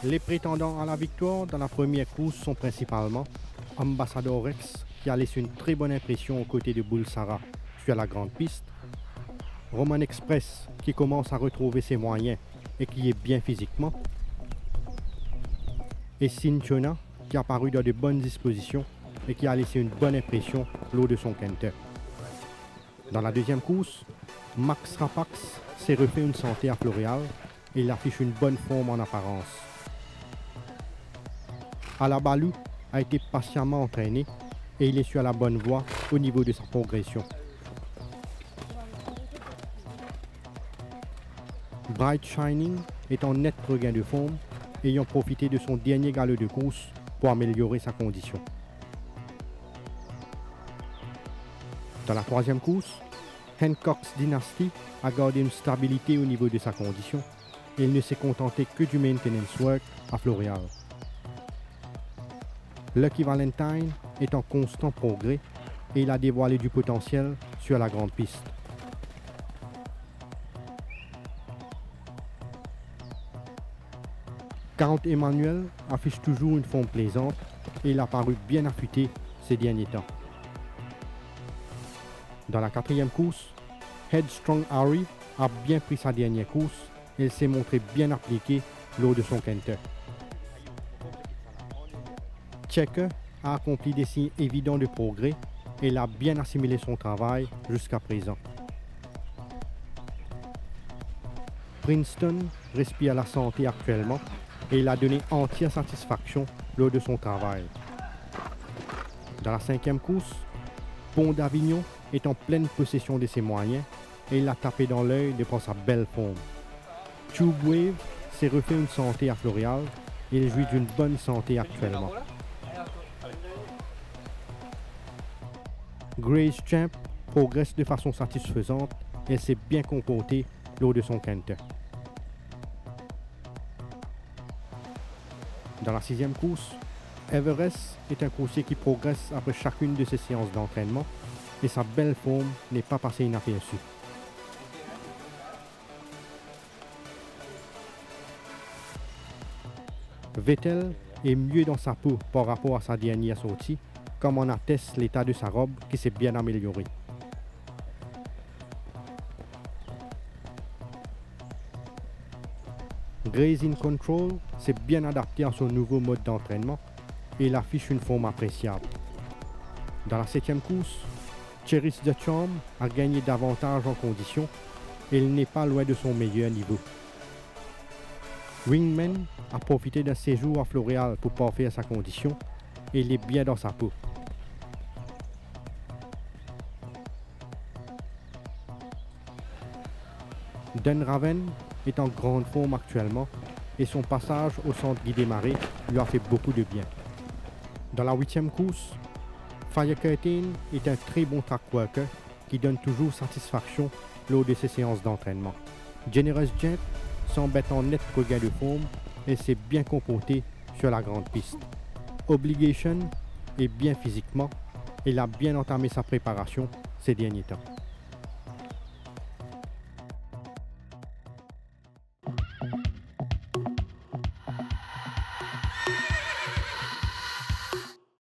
Les prétendants à la victoire dans la première course sont principalement Ambassador Rex, qui a laissé une très bonne impression aux côtés de Bulsara sur la grande piste, Roman Express, qui commence à retrouver ses moyens et qui est bien physiquement, et Cinchona, qui a paru dans de bonnes dispositions et qui a laissé une bonne impression lors de son quintet. Dans la deuxième course, Max Rapax s'est refait une santé à Floréal et il affiche une bonne forme en apparence. Alabalou a été patiemment entraîné et il est sur la bonne voie au niveau de sa progression. Bright Shining est en net regain de forme, ayant profité de son dernier galop de course pour améliorer sa condition. Dans la troisième course, Hancock's Dynasty a gardé une stabilité au niveau de sa condition et il ne s'est contenté que du maintenance work à Floréal. Lucky Valentine est en constant progrès et il a dévoilé du potentiel sur la grande piste. Count Emmanuel affiche toujours une forme plaisante et il a paru bien affûté ces derniers temps. Dans la quatrième course, Headstrong Harry a bien pris sa dernière course et il s'est montré bien appliqué lors de son quintet. Checker a accompli des signes évidents de progrès et il a bien assimilé son travail jusqu'à présent. Princeton respire la santé actuellement et il a donné entière satisfaction lors de son travail. Dans la cinquième course, Pont d'Avignon est en pleine possession de ses moyens et il a tapé dans l'œil de par sa belle forme. Tube Wave s'est refait une santé à Floréal et il jouit d'une bonne santé actuellement. Grace Champ progresse de façon satisfaisante et s'est bien comportée lors de son quintet. Dans la sixième course, Everest est un coursier qui progresse après chacune de ses séances d'entraînement et sa belle forme n'est pas passée inaperçue. Vettel est mieux dans sa peau par rapport à sa dernière sortie, comme en atteste l'état de sa robe qui s'est bien amélioré. Grace in Control s'est bien adapté à son nouveau mode d'entraînement et il affiche une forme appréciable. Dans la septième course, Cherish the Charm a gagné davantage en condition et il n'est pas loin de son meilleur niveau. Wingman a profité d'un séjour à Floréal pour parfaire sa condition et il est bien dans sa peau. Dunraven est en grande forme actuellement et son passage au centre Guy Desmarais lui a fait beaucoup de bien. Dans la huitième course, Fire Curtain est un très bon track worker qui donne toujours satisfaction lors de ses séances d'entraînement. Generous Jet semble être en net regain de forme et s'est bien comporté sur la grande piste. Obligation est bien physiquement et il a bien entamé sa préparation ces derniers temps.